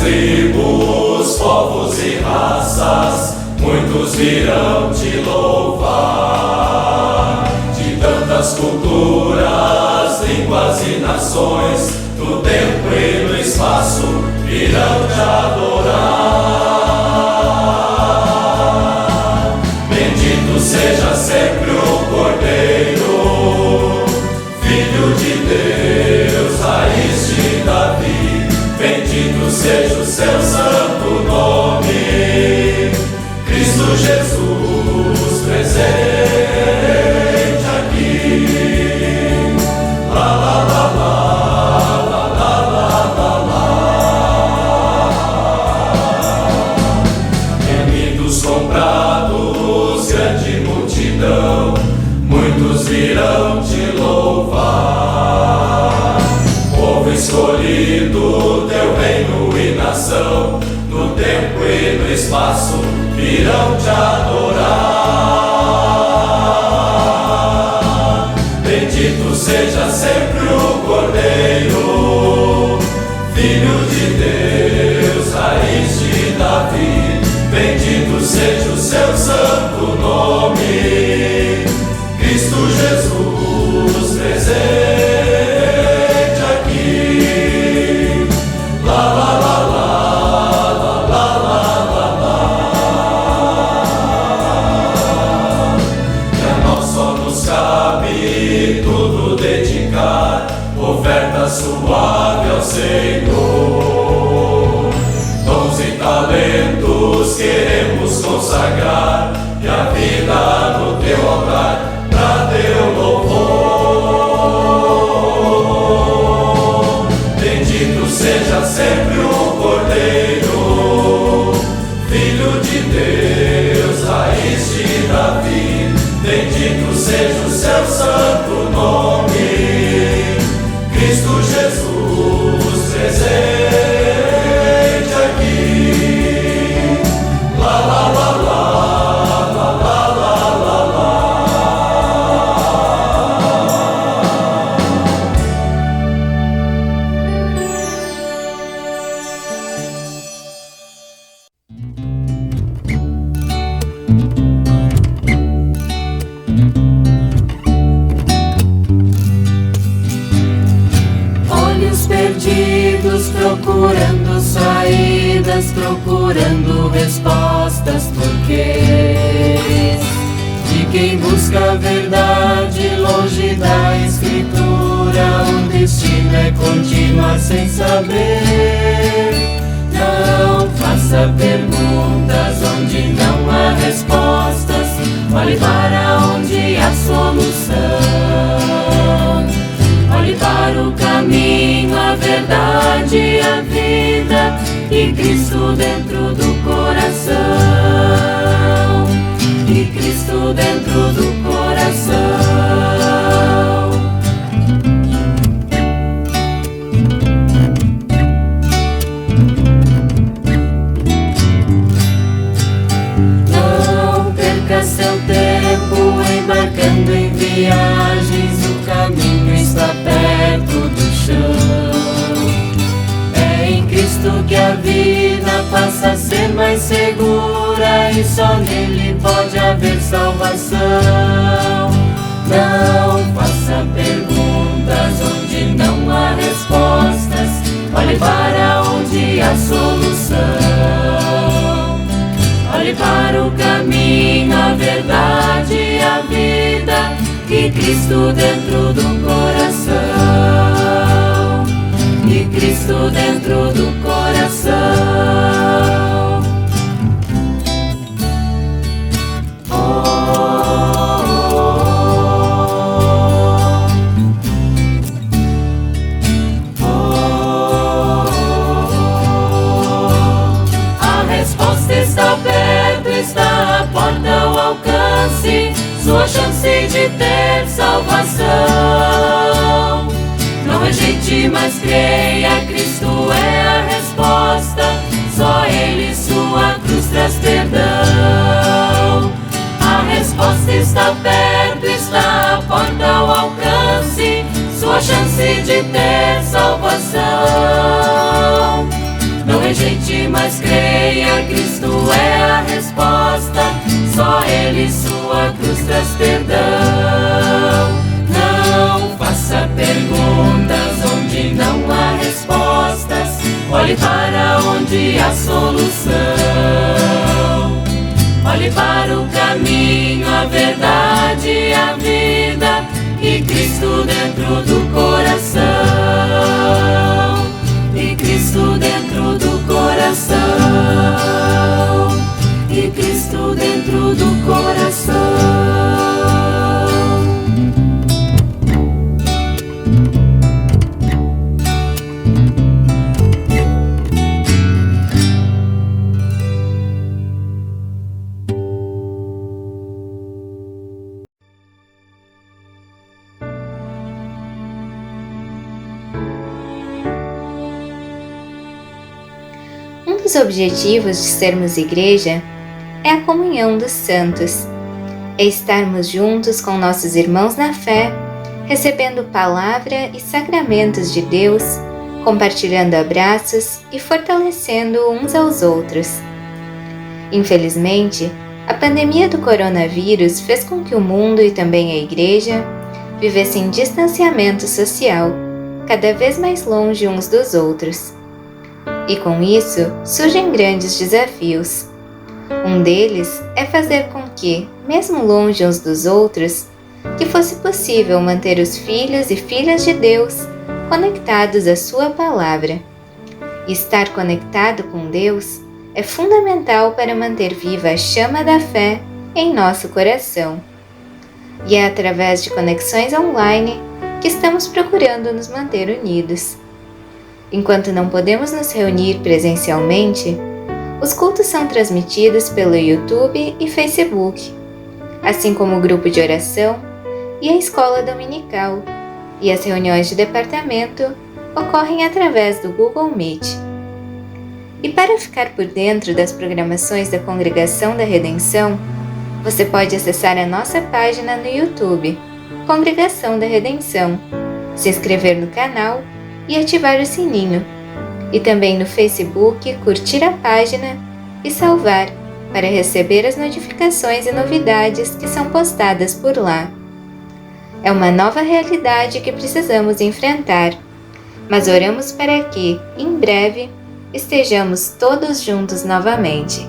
tribos, povos e raças, muitos virão te louvar. De tantas culturas, línguas e nações, no tempo e no espaço, virão te adorar. Bendito seja sempre o Cordeiro, Filho de Deus, raiz de Davi. Bendito seja o seu santo nome, Cristo Jesus presente aqui. La la la la, la la la la la. Remidos comprados, grande multidão, muitos virão te louvar. Povo escolhido, teu reino e nação, no tempo e no espaço, virão te adorar. Bendito seja sempre o Cordeiro, Filho de Deus, raiz de Davi. Bendito seja o seu santo nome, Cristo Jesus presente aqui. La la la la, la la la la la. Que a nós só nos cabe tudo dedicar, oferta suave ao Senhor. Dons e talentos queremos consagrar, e a vida no teu altar pra teu louvor. Bendito seja sempre o Cordeiro, Filho de Deus, raiz de Davi. Bendito seja o seu santo nome, Cristo Jesus presente aqui. La la la la, la la la la la. Olhos perdidos procurando saídas, procurando respostas, porquês de quem busca a verdade longe da escritura. O destino é continuar sem saber. Não faça perguntas onde não há respostas, olhe para onde há solução. Olhe para o caminho, a verdade, a vida, e Cristo dentro do coração. E Cristo dentro do coração. Não perca seu tempo embarcando em viagens, o caminho está perto do chão. É em Cristo que a vida passa a ser mais segura, e só nele pode haver salvação. Não faça perguntas onde não há respostas, olhe para onde há solução. Olhe para o caminho, a verdade, a vida, e Cristo dentro do coração. E Cristo dentro do coração. Oh, oh, oh, oh. A resposta está perto, está à porta ao alcance, sua chance de ter salvação. Não rejeite, mas creia, Cristo é a resposta. Só Ele, sua cruz, traz perdão. A resposta está perto, está à porta ao alcance, sua chance de ter salvação. Não rejeite mas creia, Cristo é a resposta. Só Ele e sua cruz traz perdão. Não faça perguntas onde não há respostas. Olhe para onde há solução. Olhe para o caminho, a verdade e a vida, e Cristo dentro do coração. E Cristo dentro do coração. E Cristo dentro do coração. Um dos objetivos de sermos igreja é a comunhão dos santos, é estarmos juntos com nossos irmãos na fé, recebendo palavra e sacramentos de Deus, compartilhando abraços e fortalecendo uns aos outros. Infelizmente, a pandemia do coronavírus fez com que o mundo e também a igreja vivessem distanciamento social, cada vez mais longe uns dos outros. E com isso surgem grandes desafios. Um deles é fazer com que, mesmo longe uns dos outros, que fosse possível manter os filhos e filhas de Deus conectados à sua palavra. E estar conectado com Deus é fundamental para manter viva a chama da fé em nosso coração. E é através de conexões online que estamos procurando nos manter unidos. Enquanto não podemos nos reunir presencialmente, os cultos são transmitidos pelo YouTube e Facebook, assim como o grupo de oração e a escola dominical, e as reuniões de departamento ocorrem através do Google Meet. E para ficar por dentro das programações da Congregação da Redenção, você pode acessar a nossa página no YouTube, Congregação da Redenção, se inscrever no canal e ativar o sininho, e também no Facebook curtir a página e salvar para receber as notificações e novidades que são postadas por lá. É uma nova realidade que precisamos enfrentar, mas oramos para que, em breve, estejamos todos juntos novamente.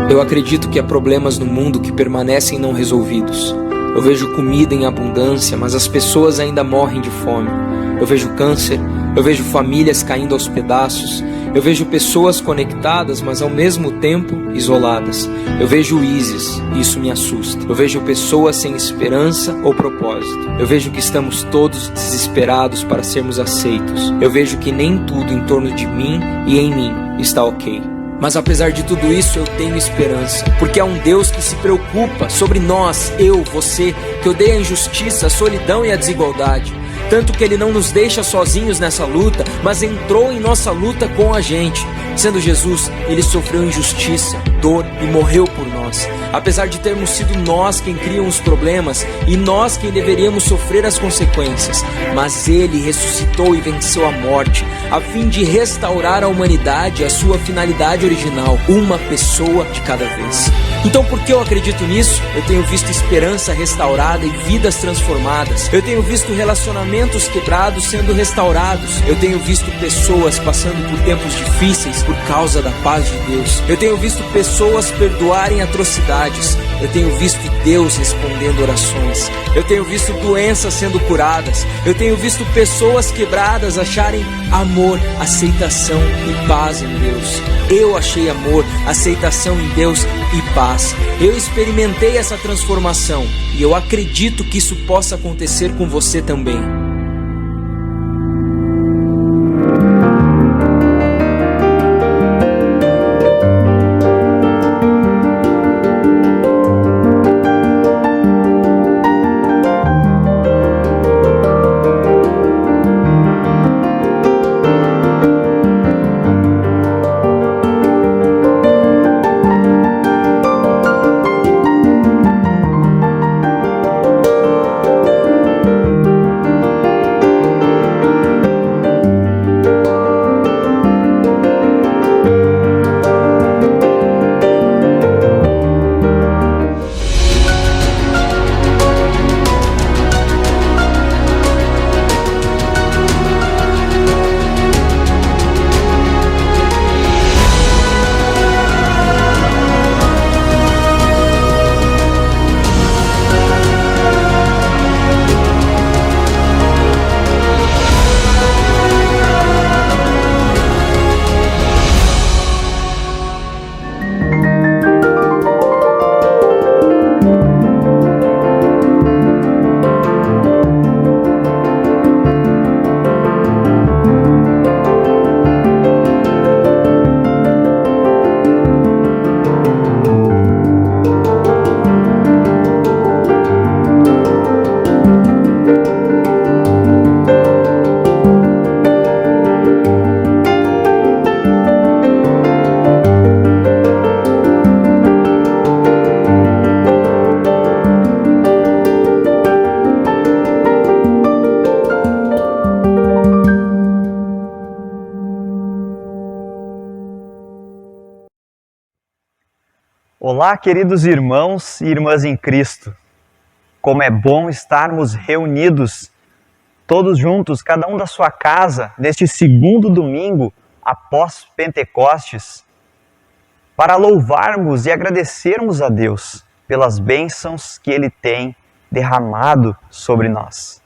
Eu acredito que há problemas no mundo que permanecem não resolvidos. Eu vejo comida em abundância, mas as pessoas ainda morrem de fome. Eu vejo câncer, eu vejo famílias caindo aos pedaços, eu vejo pessoas conectadas, mas ao mesmo tempo isoladas. Eu vejo o ISIS e isso me assusta. Eu vejo pessoas sem esperança ou propósito. Eu vejo que estamos todos desesperados para sermos aceitos. Eu vejo que nem tudo em torno de mim e em mim está ok. Mas apesar de tudo isso, eu tenho esperança, porque há um Deus que se preocupa sobre nós, eu, você, que odeia a injustiça, a solidão e a desigualdade. Tanto que Ele não nos deixa sozinhos nessa luta, mas entrou em nossa luta com a gente. Sendo Jesus, Ele sofreu injustiça, dor e morreu por nós. Apesar de termos sido nós quem criam os problemas e nós quem deveríamos sofrer as consequências, mas Ele ressuscitou e venceu a morte, a fim de restaurar a humanidade à sua finalidade original, uma pessoa de cada vez. Então, por que eu acredito nisso? Eu tenho visto esperança restaurada e vidas transformadas. Eu tenho visto relacionamentos quebrados sendo restaurados. Eu tenho visto pessoas passando por tempos difíceis por causa da paz de Deus. Eu tenho visto pessoas perdoarem atrocidades. Eu tenho visto Deus respondendo orações. Eu tenho visto doenças sendo curadas. Eu tenho visto pessoas quebradas acharem amor, aceitação e paz em Deus. Eu achei amor, aceitação em Deus e paz. Eu experimentei essa transformação e eu acredito que isso possa acontecer com você também. Olá, queridos irmãos e irmãs em Cristo. Como é bom estarmos reunidos, todos juntos, cada um da sua casa, neste segundo domingo após Pentecostes, para louvarmos e agradecermos a Deus pelas bênçãos que Ele tem derramado sobre nós.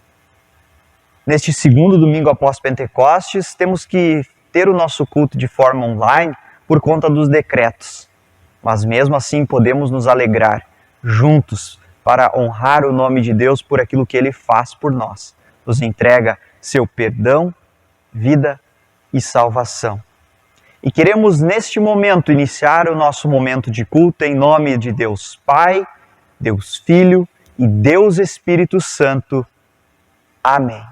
Neste segundo domingo após Pentecostes, temos que ter o nosso culto de forma online por conta dos decretos. Mas mesmo assim podemos nos alegrar juntos para honrar o nome de Deus por aquilo que Ele faz por nós. Nos entrega seu perdão, vida e salvação. E queremos neste momento iniciar o nosso momento de culto em nome de Deus Pai, Deus Filho e Deus Espírito Santo. Amém.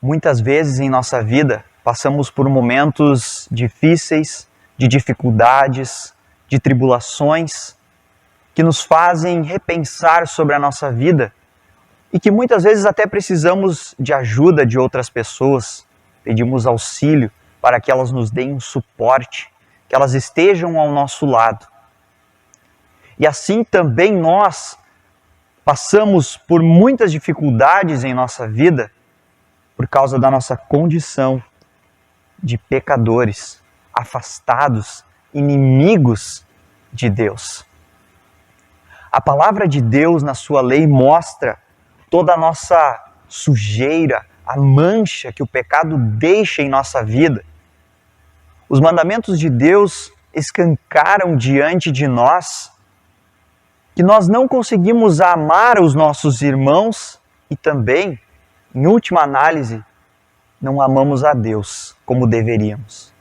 Muitas vezes em nossa vida passamos por momentos difíceis, de dificuldades, de tribulações, que nos fazem repensar sobre a nossa vida e que muitas vezes até precisamos de ajuda de outras pessoas, pedimos auxílio para que elas nos deem um suporte, que elas estejam ao nosso lado. E assim também nós passamos por muitas dificuldades em nossa vida por causa da nossa condição de pecadores, afastados, inimigos de Deus. A palavra de Deus na sua lei mostra toda a nossa sujeira, a mancha que o pecado deixa em nossa vida. Os mandamentos de Deus escancaram diante de nós que nós não conseguimos amar os nossos irmãos e também, em última análise, não amamos a Deus como deveríamos.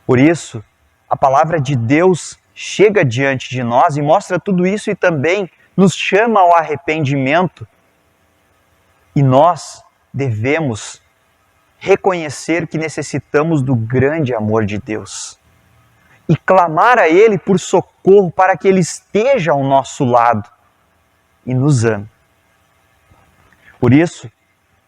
Por isso, a palavra de Deus chega diante de nós e mostra tudo isso e também nos chama ao arrependimento. E nós devemos reconhecer que necessitamos do grande amor de Deus e clamar a Ele por socorro para que Ele esteja ao nosso lado e nos ame. Por isso,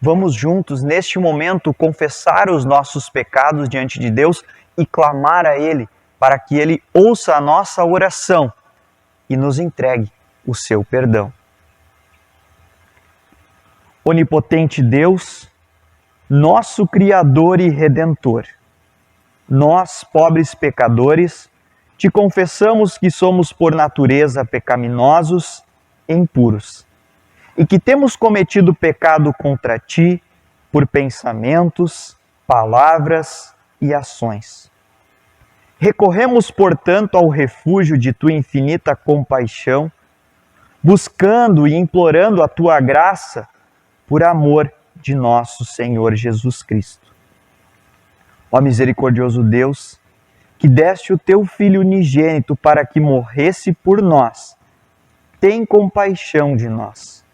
vamos juntos neste momento confessar os nossos pecados diante de Deus e clamar a Ele para que Ele ouça a nossa oração e nos entregue o seu perdão. Onipotente Deus, nosso Criador e Redentor, nós, pobres pecadores, te confessamos que somos por natureza pecaminosos e impuros, e que temos cometido pecado contra ti por pensamentos, palavras e ações. Recorremos, portanto, ao refúgio de tua infinita compaixão, buscando e implorando a tua graça por amor de nosso Senhor Jesus Cristo. Ó misericordioso Deus, que deste o teu Filho unigênito para que morresse por nós, tem compaixão de nós.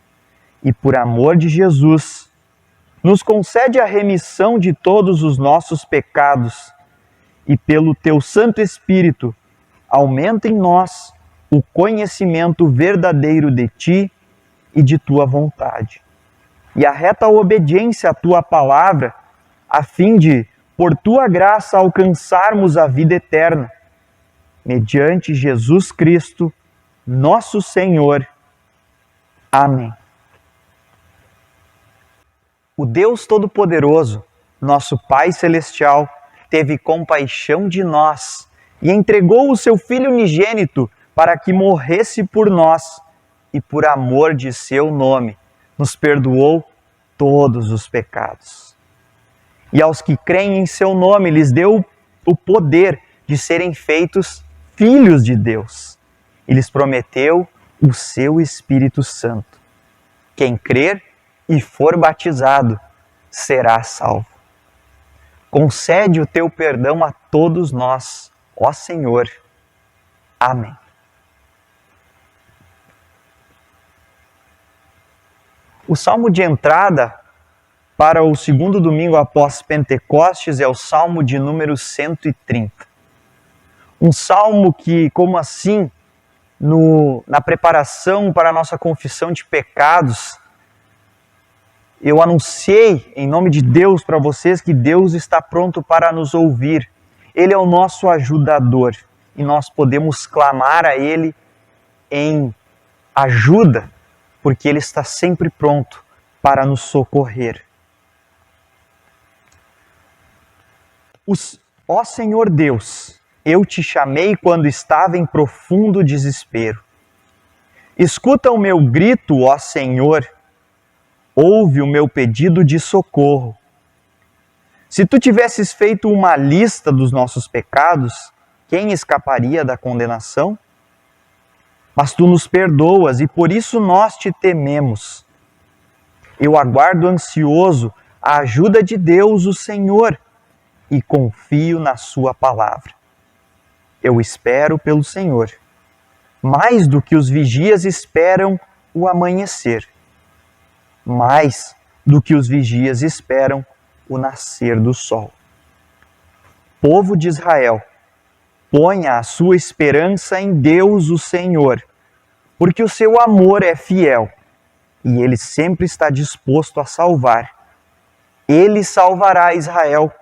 E por amor de Jesus, nos concede a remissão de todos os nossos pecados e pelo teu Santo Espírito, aumenta em nós o conhecimento verdadeiro de ti e de tua vontade. E arreta a obediência à tua palavra, a fim de, por tua graça, alcançarmos a vida eterna, mediante Jesus Cristo, nosso Senhor. Amém. O Deus Todo-Poderoso, nosso Pai Celestial, teve compaixão de nós e entregou o seu Filho unigênito para que morresse por nós e, por amor de seu nome, nos perdoou todos os pecados. E aos que creem em seu nome, lhes deu o poder de serem feitos filhos de Deus. E lhes prometeu o seu Espírito Santo. Quem crer e for batizado será salvo. Concede o teu perdão a todos nós, ó Senhor. Amém. O salmo de entrada para o segundo domingo após Pentecostes é o salmo de número 130. Um salmo que, como assim, na preparação para a nossa confissão de pecados, eu anunciei em nome de Deus para vocês que Deus está pronto para nos ouvir. Ele é o nosso ajudador e nós podemos clamar a Ele em ajuda, porque Ele está sempre pronto para nos socorrer. Ó Senhor Deus, eu te chamei quando estava em profundo desespero. Escuta o meu grito, ó Senhor, ouve o meu pedido de socorro. Se tu tivesses feito uma lista dos nossos pecados, quem escaparia da condenação? Mas tu nos perdoas e por isso nós te tememos. Eu aguardo ansioso a ajuda de Deus, o Senhor, e confio na sua palavra. Eu espero pelo Senhor, mais do que os vigias esperam o amanhecer. Mas do que os vigias esperam o nascer do sol. Povo de Israel, ponha a sua esperança em Deus, o Senhor, porque o seu amor é fiel e ele sempre está disposto a salvar. Ele salvará Israel,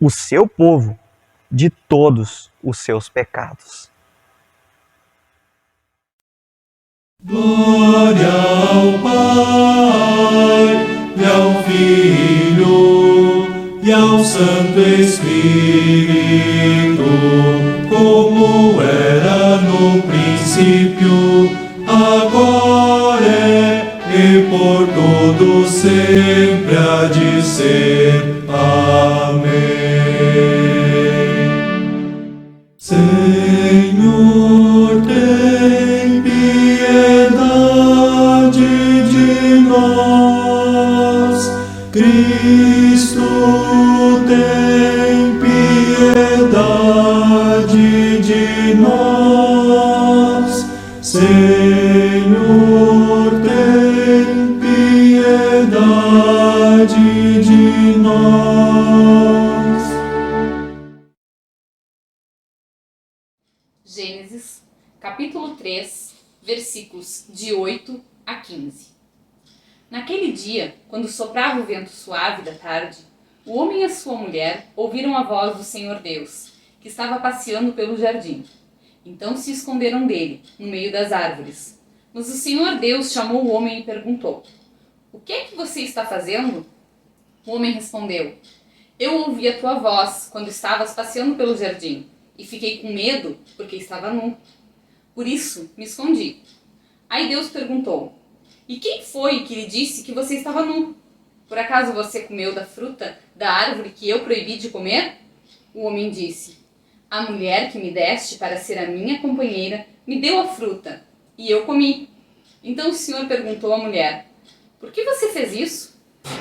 o seu povo, de todos os seus pecados. Glória ao Pai, e ao Filho, e ao Santo Espírito, como era no princípio, agora e por todo sempre há de ser. Amém. Senhor, tem piedade de nós. Cristo, tem piedade de nós. Senhor, tem piedade de nós. Gênesis, capítulo 3, versículos de 8 a 15. Naquele dia, quando soprava o vento suave da tarde, o homem e a sua mulher ouviram a voz do Senhor Deus, que estava passeando pelo jardim. Então se esconderam dele, no meio das árvores. Mas o Senhor Deus chamou o homem e perguntou: "O que é que você está fazendo?" O homem respondeu: "Eu ouvi a tua voz quando estavas passeando pelo jardim, e fiquei com medo porque estava nu. Por isso me escondi." Aí Deus perguntou: "E quem foi que lhe disse que você estava nu? Por acaso você comeu da fruta da árvore que eu proibi de comer?" O homem disse: "A mulher que me deste para ser a minha companheira me deu a fruta, e eu comi." Então o Senhor perguntou à mulher: "Por que você fez isso?"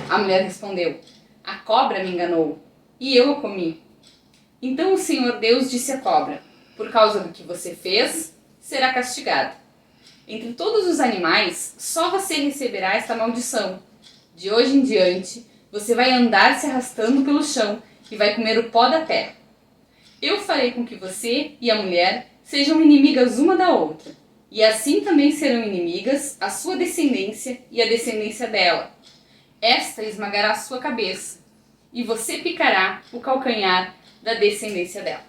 A mulher respondeu: "A cobra me enganou, e eu a comi." Então o Senhor Deus disse à cobra: "Por causa do que você fez, será castigada. Entre todos os animais, só você receberá esta maldição. De hoje em diante, você vai andar se arrastando pelo chão e vai comer o pó da terra. Eu farei com que você e a mulher sejam inimigas uma da outra, e assim também serão inimigas a sua descendência e a descendência dela. Esta esmagará a sua cabeça, e você picará o calcanhar da descendência dela."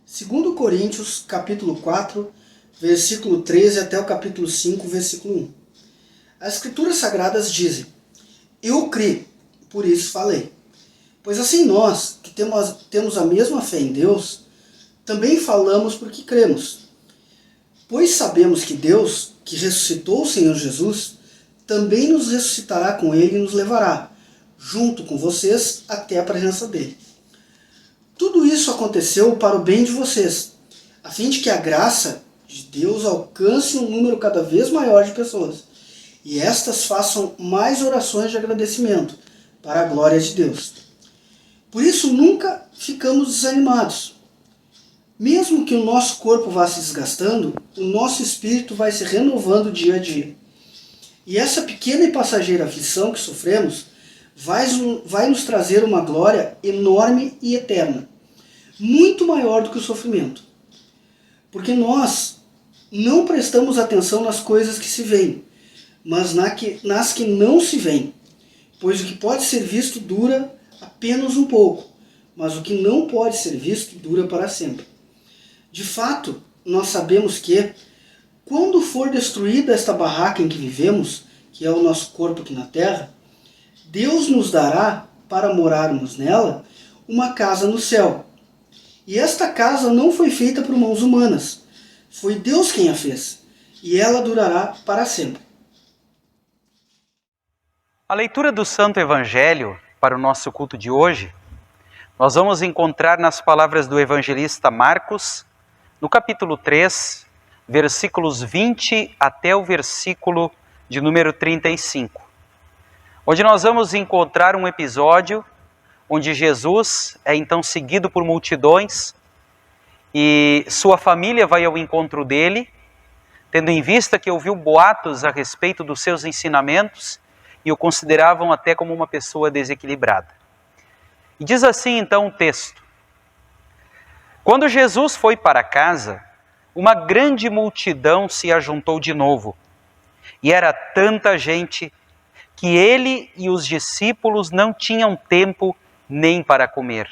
2 Coríntios, capítulo 4, versículo 13 até o capítulo 5, versículo 1. As Escrituras Sagradas dizem: "Eu criei, por isso falei. Pois assim nós, que temos a mesma fé em Deus, também falamos porque cremos. Pois sabemos que Deus, que ressuscitou o Senhor Jesus, também nos ressuscitará com Ele e nos levará, junto com vocês, até a presença dEle. Tudo isso aconteceu para o bem de vocês, a fim de que a graça de Deus alcance um número cada vez maior de pessoas, e estas façam mais orações de agradecimento para a glória de Deus. Por isso nunca ficamos desanimados. Mesmo que o nosso corpo vá se desgastando, o nosso espírito vai se renovando dia a dia. E essa pequena e passageira aflição que sofremos vai nos trazer uma glória enorme e eterna, muito maior do que o sofrimento. Porque nós não prestamos atenção nas coisas que se veem, mas nas que não se veem, pois o que pode ser visto dura apenas um pouco, mas o que não pode ser visto dura para sempre. De fato, nós sabemos que, quando for destruída esta barraca em que vivemos, que é o nosso corpo aqui na terra, Deus nos dará, para morarmos nela, uma casa no céu. E esta casa não foi feita por mãos humanas, foi Deus quem a fez, e ela durará para sempre. A leitura do Santo Evangelho para o nosso culto de hoje, nós vamos encontrar nas palavras do evangelista Marcos, no capítulo 3, versículos 20 até o versículo de número 35, onde nós vamos encontrar um episódio onde Jesus é então seguido por multidões e sua família vai ao encontro dele tendo em vista que ouviu boatos a respeito dos seus ensinamentos e o consideravam até como uma pessoa desequilibrada. E diz assim então o texto: quando Jesus foi para casa, uma grande multidão se ajuntou de novo, e era tanta gente que ele e os discípulos não tinham tempo nem para comer.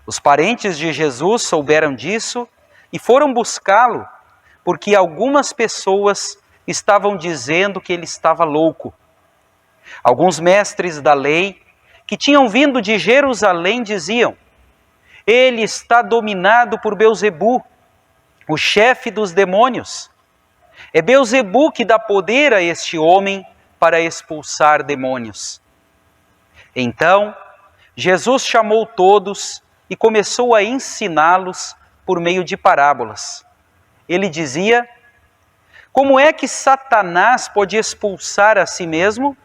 Os parentes de Jesus souberam disso e foram buscá-lo, porque algumas pessoas estavam dizendo que ele estava louco. Alguns mestres da lei, que tinham vindo de Jerusalém, diziam: ele está dominado por Beelzebu, o chefe dos demônios. É Beelzebu que dá poder a este homem para expulsar demônios. Então, Jesus chamou todos e começou a ensiná-los por meio de parábolas. Ele dizia: como é que Satanás pode expulsar a si mesmo?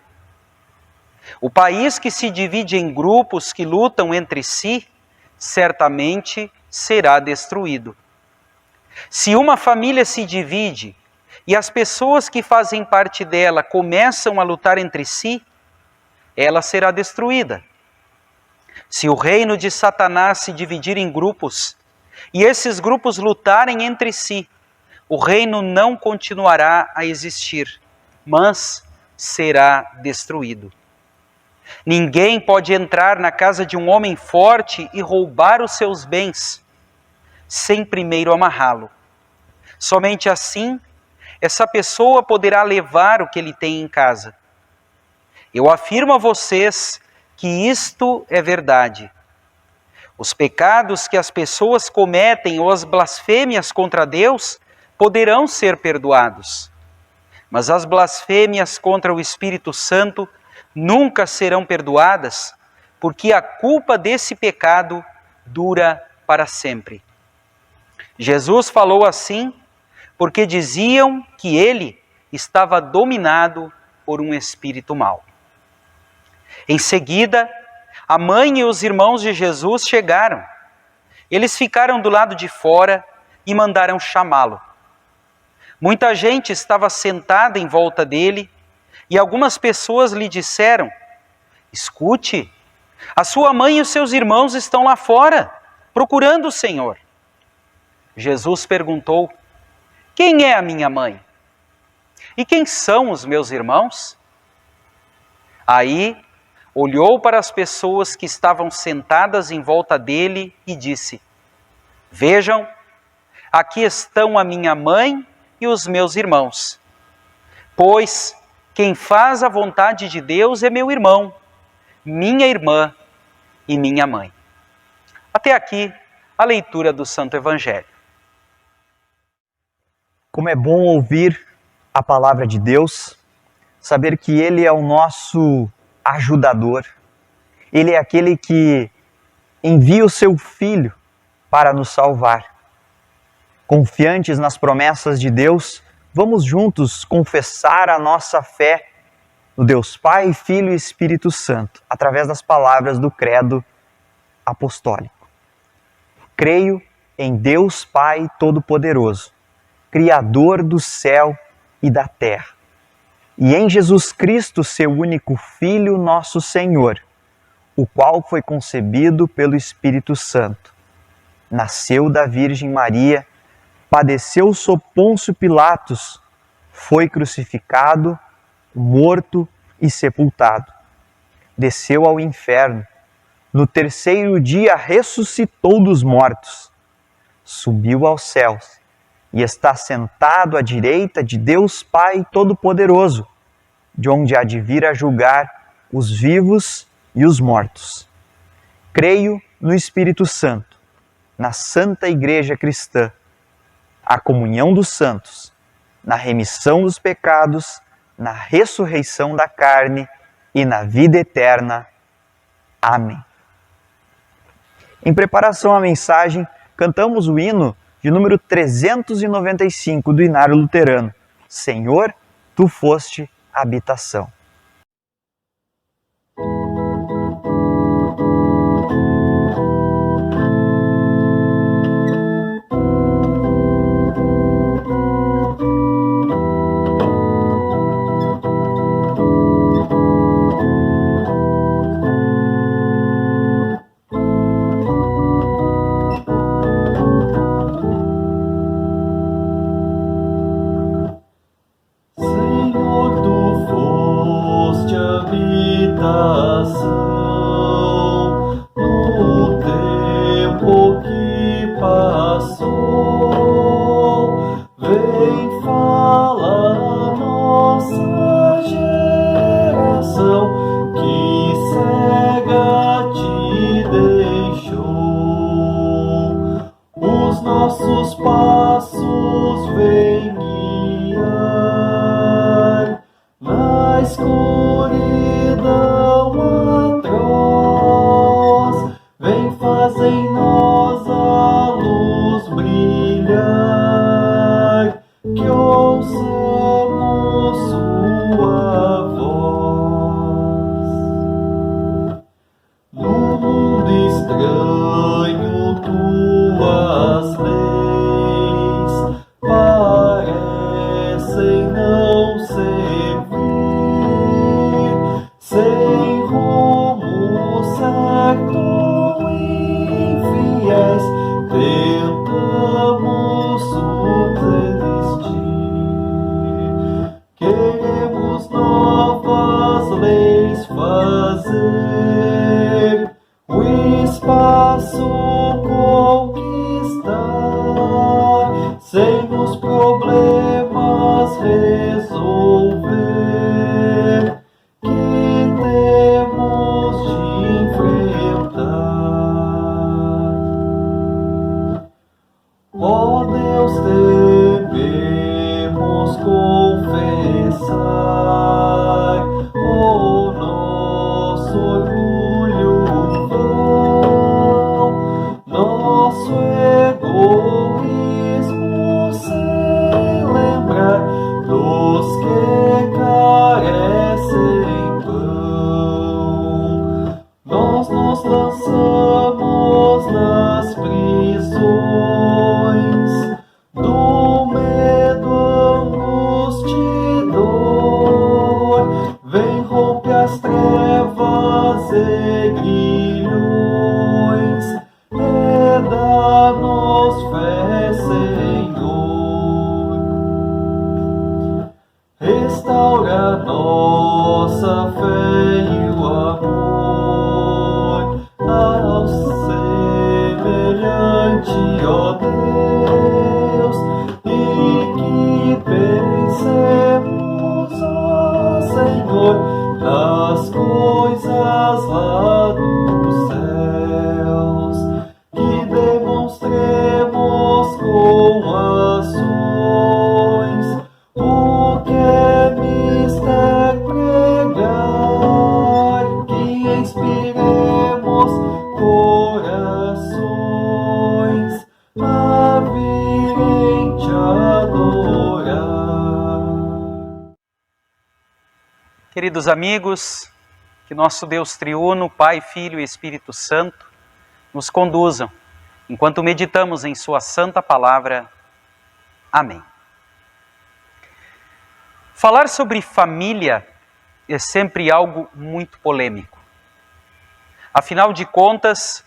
O país que se divide em grupos que lutam entre si, certamente será destruído. Se uma família se divide e as pessoas que fazem parte dela começam a lutar entre si, ela será destruída. Se o reino de Satanás se dividir em grupos e esses grupos lutarem entre si, o reino não continuará a existir, mas será destruído. Ninguém pode entrar na casa de um homem forte e roubar os seus bens, sem primeiro amarrá-lo. Somente assim, essa pessoa poderá levar o que ele tem em casa. Eu afirmo a vocês que isto é verdade. Os pecados que as pessoas cometem ou as blasfêmias contra Deus poderão ser perdoados. Mas as blasfêmias contra o Espírito Santo nunca serão perdoadas, porque a culpa desse pecado dura para sempre. Jesus falou assim porque diziam que ele estava dominado por um espírito mau. Em seguida, a mãe e os irmãos de Jesus chegaram. Eles ficaram do lado de fora e mandaram chamá-lo. Muita gente estava sentada em volta dele e algumas pessoas lhe disseram: escute, a sua mãe e os seus irmãos estão lá fora, procurando o Senhor. Jesus perguntou: quem é a minha mãe? E quem são os meus irmãos? Aí olhou para as pessoas que estavam sentadas em volta dele e disse: vejam, aqui estão a minha mãe e os meus irmãos. Pois quem faz a vontade de Deus é meu irmão, minha irmã e minha mãe. Até aqui a leitura do Santo Evangelho. Como é bom ouvir a palavra de Deus, saber que Ele é o nosso ajudador. Ele é aquele que envia o seu Filho para nos salvar. Confiantes nas promessas de Deus, vamos juntos confessar a nossa fé no Deus Pai, Filho e Espírito Santo, através das palavras do Credo Apostólico. Creio em Deus Pai Todo-Poderoso, Criador do céu e da terra, e em Jesus Cristo, seu único Filho, nosso Senhor, o qual foi concebido pelo Espírito Santo. Nasceu da Virgem Maria, padeceu sob Pôncio Pilatos, foi crucificado, morto e sepultado. Desceu ao inferno, no terceiro dia ressuscitou dos mortos, subiu aos céus e está sentado à direita de Deus Pai Todo-Poderoso, de onde há de vir a julgar os vivos e os mortos. Creio no Espírito Santo, na Santa Igreja Cristã, a comunhão dos santos, na remissão dos pecados, na ressurreição da carne e na vida eterna. Amém. Em preparação à mensagem, cantamos o hino de número 395 do Inário Luterano: Senhor, Tu foste habitação. escuridão atroz, vem fazer em nós a luz brilhar, que ouçamos sua voz. No mundo estranho tuas leis parecem não servir, sem rumo certo, infiéis, tentamos subsistir. Queremos novas leis fazer, o espaço conquistar, sem os problemas resolver, que temos de enfrentar. Ó Deus, tememos confessar o nosso orgulho vão, nosso egoísmo, sem lembrar dos que carecem pão. Nós nos lançamos nas prisões do medo, angústia e dor. Vem, rompe as trevas e grilhões, e dá-nos fé, Senhor. Restaura nossa fé e o amor ao semelhante, ó Deus, e que pensemos, ó Senhor, nas coisas lá dos céus, que demonstremos com ações o que é mister pregar, que inspiremos corações a virem te adorar. Queridos amigos, que nosso Deus triuno, Pai, Filho e Espírito Santo, nos conduzam enquanto meditamos em Sua santa palavra. Amém. Falar sobre família é sempre algo muito polêmico. Afinal de contas,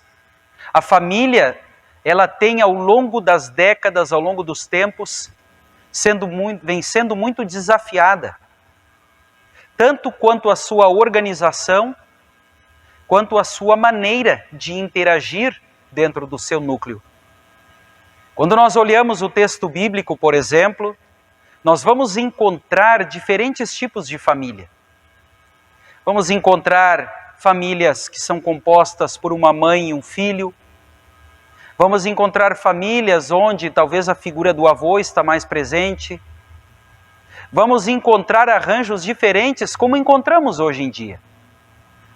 a família, ela tem ao longo das décadas, ao longo dos tempos, vem sendo muito desafiada. Tanto quanto a sua organização, quanto a sua maneira de interagir dentro do seu núcleo. Quando nós olhamos o texto bíblico, por exemplo, nós vamos encontrar diferentes tipos de família. Vamos encontrar famílias que são compostas por uma mãe e um filho. Vamos encontrar famílias onde talvez a figura do avô está mais presente. Vamos encontrar arranjos diferentes como encontramos hoje em dia.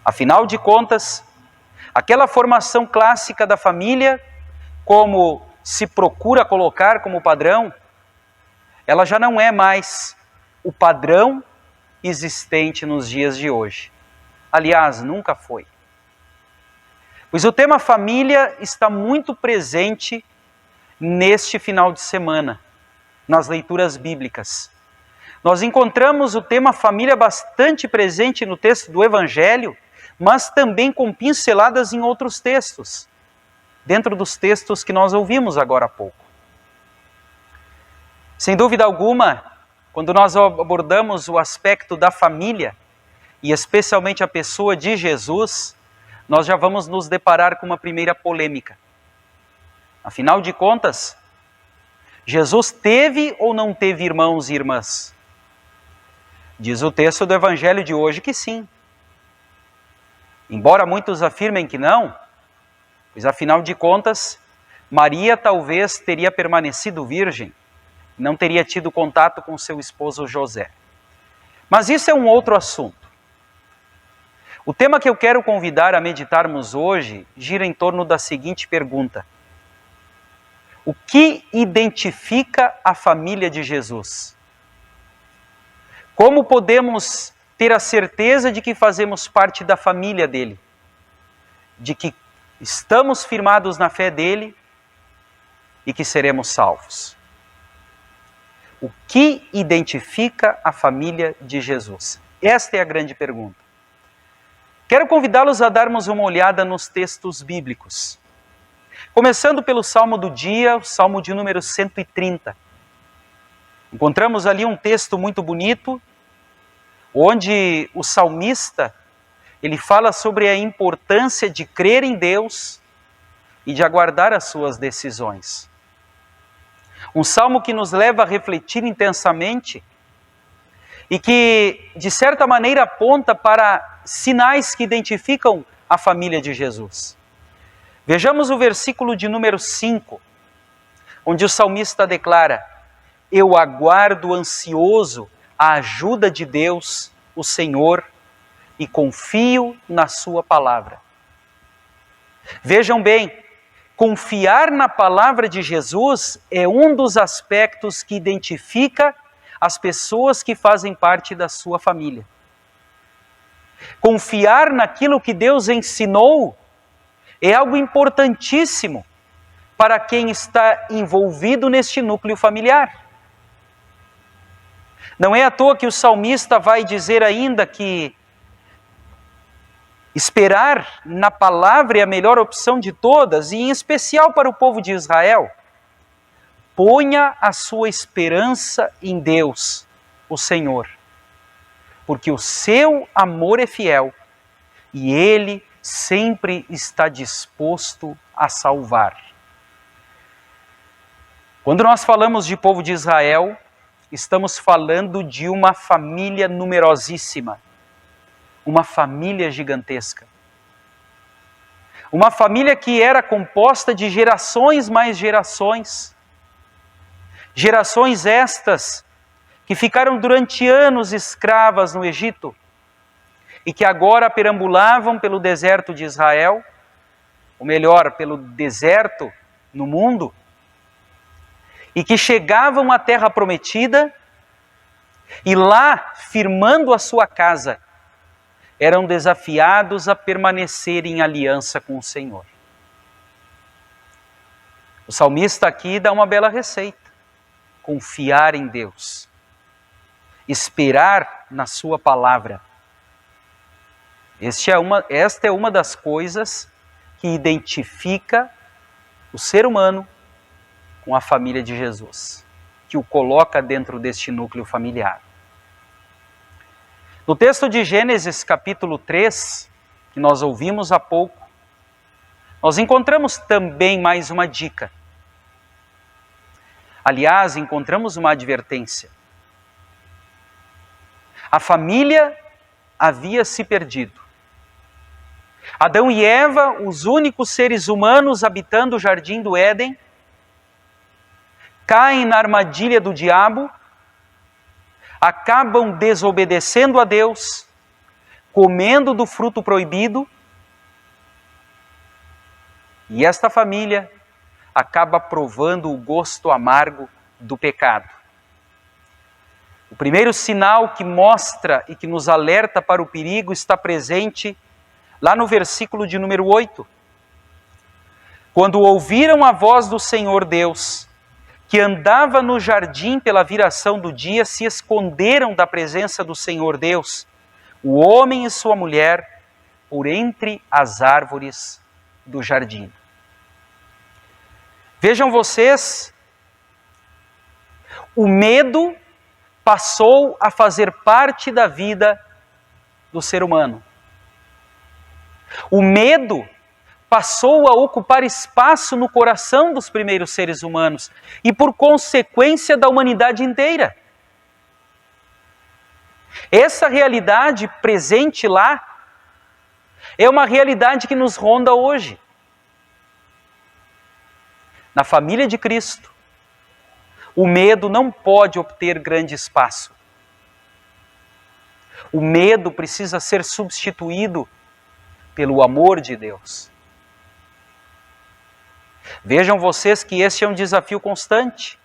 Afinal de contas, aquela formação clássica da família, como se procura colocar como padrão, ela já não é mais o padrão existente nos dias de hoje. Aliás, nunca foi. Pois o tema família está muito presente neste final de semana, nas leituras bíblicas. Nós encontramos o tema família bastante presente no texto do Evangelho, mas também com pinceladas em outros textos, dentro dos textos que nós ouvimos agora há pouco. Sem dúvida alguma, quando nós abordamos o aspecto da família, e especialmente a pessoa de Jesus, nós já vamos nos deparar com uma primeira polêmica. Afinal de contas, Jesus teve ou não teve irmãos e irmãs? Diz o texto do Evangelho de hoje que sim. Embora muitos afirmem que não, pois afinal de contas, Maria talvez teria permanecido virgem, não teria tido contato com seu esposo José. Mas isso é um outro assunto. O tema que eu quero convidar a meditarmos hoje gira em torno da seguinte pergunta: o que identifica a família de Jesus? Como podemos ter a certeza de que fazemos parte da família dele? De que estamos firmados na fé dele e que seremos salvos? O que identifica a família de Jesus? Esta é a grande pergunta. Quero convidá-los a darmos uma olhada nos textos bíblicos. Começando pelo Salmo do dia, o Salmo de número 130. Encontramos ali um texto muito bonito, onde o salmista, ele fala sobre a importância de crer em Deus e de aguardar as suas decisões. Um salmo que nos leva a refletir intensamente e que, de certa maneira, aponta para sinais que identificam a família de Jesus. Vejamos o versículo de número 5, onde o salmista declara: eu aguardo ansioso a ajuda de Deus, o Senhor, e confio na sua palavra. Vejam bem, confiar na palavra de Jesus é um dos aspectos que identifica as pessoas que fazem parte da sua família. Confiar naquilo que Deus ensinou é algo importantíssimo para quem está envolvido neste núcleo familiar. Não é à toa que o salmista vai dizer ainda que esperar na palavra é a melhor opção de todas, e em especial para o povo de Israel. Ponha a sua esperança em Deus, o Senhor, porque o seu amor é fiel e Ele sempre está disposto a salvar. Quando nós falamos de povo de Israel, estamos falando de uma família numerosíssima, uma família gigantesca. Uma família que era composta de gerações mais gerações. Gerações estas que ficaram durante anos escravas no Egito e que agora perambulavam pelo deserto de Israel, ou melhor, pelo deserto no mundo, e que chegavam à terra prometida e lá, firmando a sua casa, eram desafiados a permanecer em aliança com o Senhor. O salmista aqui dá uma bela receita: confiar em Deus, esperar na sua palavra. Esta é uma das coisas que identifica o ser humano com a família de Jesus, que o coloca dentro deste núcleo familiar. No texto de Gênesis capítulo 3, que nós ouvimos há pouco, nós encontramos também mais uma dica. Aliás, encontramos uma advertência. A família havia se perdido. Adão e Eva, os únicos seres humanos habitando o jardim do Éden, caem na armadilha do diabo, acabam desobedecendo a Deus, comendo do fruto proibido, e esta família acaba provando o gosto amargo do pecado. O primeiro sinal que mostra e que nos alerta para o perigo está presente lá no versículo de número 8. Quando ouviram a voz do Senhor Deus, que andava no jardim pela viração do dia, se esconderam da presença do Senhor Deus, o homem e sua mulher, por entre as árvores do jardim. Vejam vocês, o medo passou a fazer parte da vida do ser humano. O medo passou a ocupar espaço no coração dos primeiros seres humanos e, por consequência, da humanidade inteira. Essa realidade presente lá é uma realidade que nos ronda hoje. Na família de Cristo, o medo não pode obter grande espaço. O medo precisa ser substituído pelo amor de Deus. Vejam vocês que este é um desafio constante.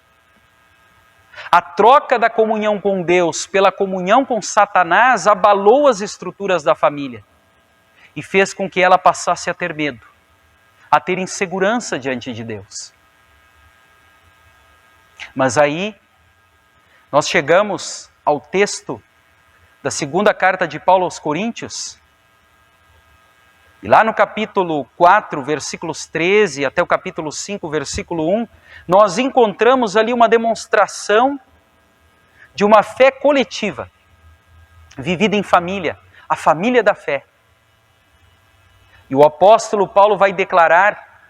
A troca da comunhão com Deus pela comunhão com Satanás abalou as estruturas da família e fez com que ela passasse a ter medo, a ter insegurança diante de Deus. Mas aí, nós chegamos ao texto da segunda carta de Paulo aos Coríntios, e lá no capítulo 4, versículos 13, até o capítulo 5, versículo 1, nós encontramos ali uma demonstração de uma fé coletiva, vivida em família, a família da fé. E o apóstolo Paulo vai declarar,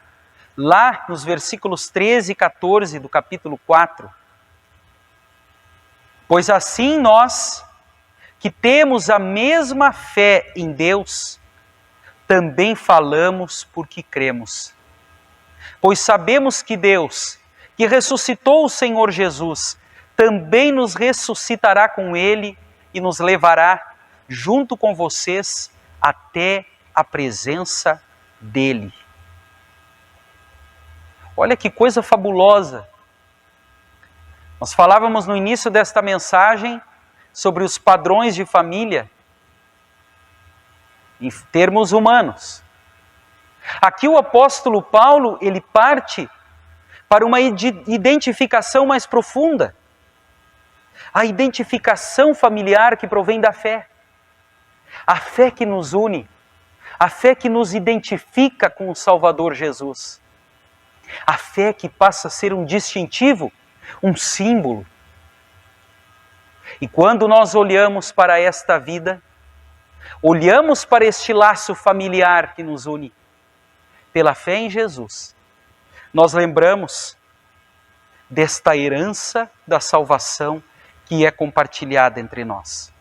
lá nos versículos 13 e 14 do capítulo 4, pois assim nós, que temos a mesma fé em Deus, também falamos porque cremos. Pois sabemos que Deus, que ressuscitou o Senhor Jesus, também nos ressuscitará com Ele e nos levará junto com vocês até a presença dEle. Olha que coisa fabulosa. Nós falávamos no início desta mensagem sobre os padrões de família em termos humanos. Aqui o apóstolo Paulo, ele parte para uma identificação mais profunda. A identificação familiar que provém da fé. A fé que nos une. A fé que nos identifica com o Salvador Jesus. A fé que passa a ser um distintivo, um símbolo. E quando nós olhamos para esta vida, olhamos para este laço familiar que nos une, pela fé em Jesus, nós lembramos desta herança da salvação que é compartilhada entre nós.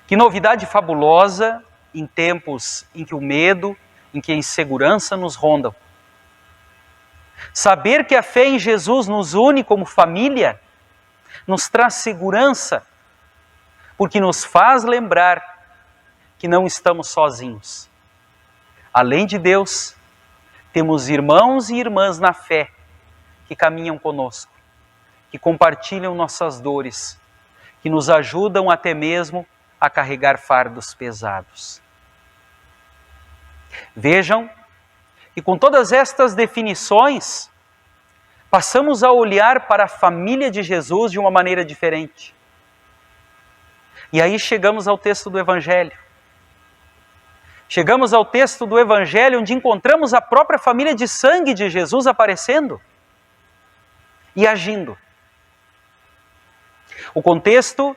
Que novidade fabulosa em tempos em que o medo, em que a insegurança nos rondam. Saber que a fé em Jesus nos une como família, nos traz segurança, porque nos faz lembrar que não estamos sozinhos. Além de Deus, temos irmãos e irmãs na fé que caminham conosco, que compartilham nossas dores, que nos ajudam até mesmo a carregar fardos pesados. Vejam que com todas estas definições, passamos a olhar para a família de Jesus de uma maneira diferente. E aí chegamos ao texto do Evangelho. Chegamos ao texto do Evangelho onde encontramos a própria família de sangue de Jesus aparecendo e agindo. O contexto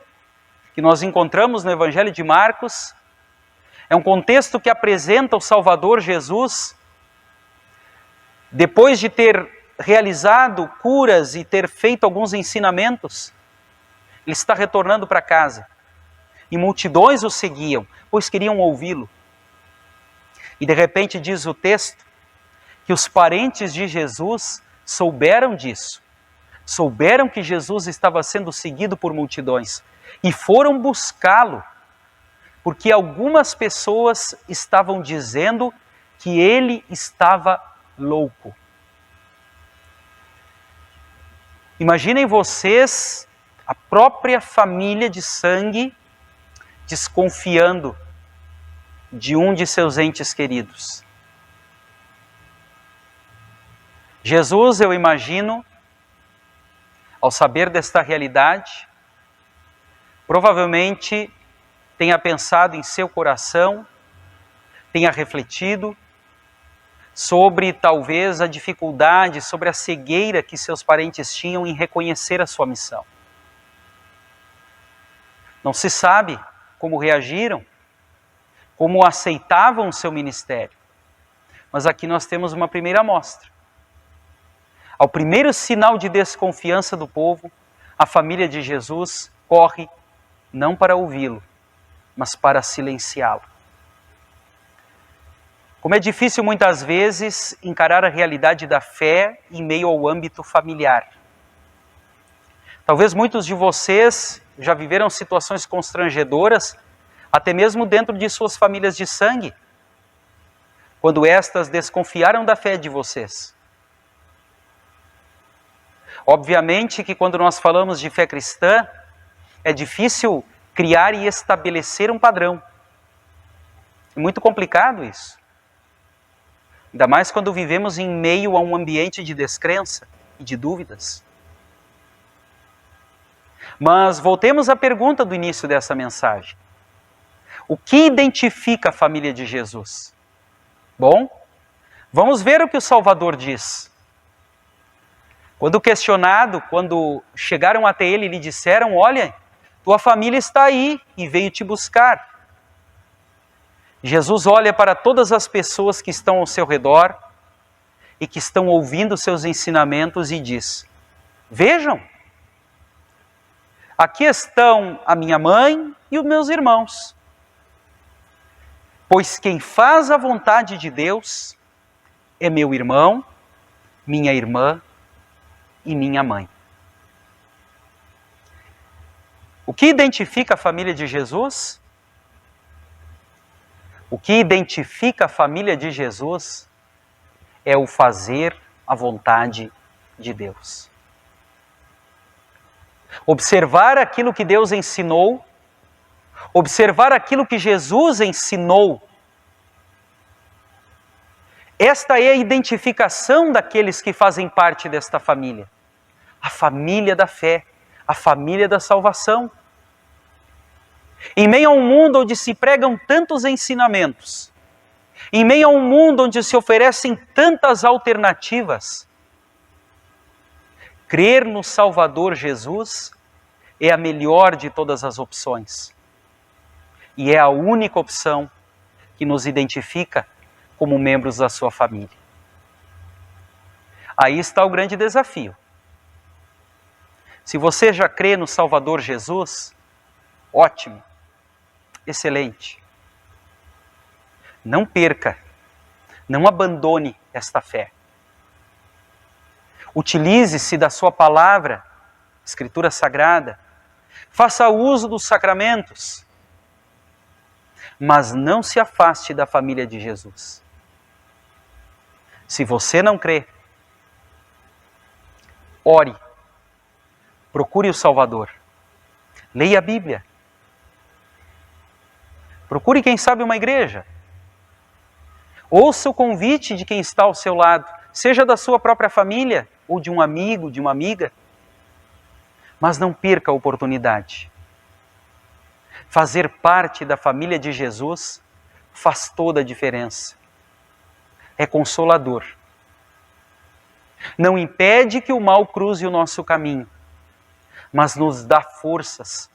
que nós encontramos no Evangelho de Marcos é um contexto que apresenta o Salvador Jesus depois de ter realizado curas e ter feito alguns ensinamentos. Ele está retornando para casa. E multidões o seguiam, pois queriam ouvi-lo. E de repente diz o texto que os parentes de Jesus souberam disso. Souberam que Jesus estava sendo seguido por multidões e foram buscá-lo, porque algumas pessoas estavam dizendo que ele estava louco. Imaginem vocês a própria família de sangue desconfiando de um de seus entes queridos. Jesus, eu imagino, ao saber desta realidade, provavelmente tenha pensado em seu coração, tenha refletido sobre talvez a dificuldade, sobre a cegueira que seus parentes tinham em reconhecer a sua missão. Não se sabe como reagiram, como aceitavam o seu ministério. Mas aqui nós temos uma primeira amostra. Ao primeiro sinal de desconfiança do povo, a família de Jesus corre não para ouvi-lo, mas para silenciá-lo. Como é difícil muitas vezes encarar a realidade da fé em meio ao âmbito familiar. Talvez muitos de vocês já viveram situações constrangedoras, até mesmo dentro de suas famílias de sangue, quando estas desconfiaram da fé de vocês. Obviamente que quando nós falamos de fé cristã, é difícil criar e estabelecer um padrão. É muito complicado isso. Ainda mais quando vivemos em meio a um ambiente de descrença e de dúvidas. Mas voltemos à pergunta do início dessa mensagem. O que identifica a família de Jesus? Bom, vamos ver o que o Salvador diz. Quando questionado, quando chegaram até ele e lhe disseram: olha, tua família está aí e veio te buscar. Jesus olha para todas as pessoas que estão ao seu redor e que estão ouvindo seus ensinamentos e diz: vejam, aqui estão a minha mãe e os meus irmãos. Pois quem faz a vontade de Deus é meu irmão, minha irmã e minha mãe. O que identifica a família de Jesus? O que identifica a família de Jesus é o fazer a vontade de Deus. Observar aquilo que Deus ensinou, observar aquilo que Jesus ensinou. Esta é a identificação daqueles que fazem parte desta família. A família da fé, a família da salvação. Em meio a um mundo onde se pregam tantos ensinamentos, em meio a um mundo onde se oferecem tantas alternativas, crer no Salvador Jesus é a melhor de todas as opções. E é a única opção que nos identifica como membros da sua família. Aí está o grande desafio. Se você já crê no Salvador Jesus, ótimo, excelente. Não perca, não abandone esta fé. Utilize-se da sua palavra, Escritura Sagrada, faça uso dos sacramentos, mas não se afaste da família de Jesus. Se você não crê, ore, procure o Salvador, leia a Bíblia, procure quem sabe uma igreja, ouça o convite de quem está ao seu lado, seja da sua própria família ou de um amigo, de uma amiga, mas não perca a oportunidade. Fazer parte da família de Jesus faz toda a diferença. É consolador. Não impede que o mal cruze o nosso caminho, mas nos dá forças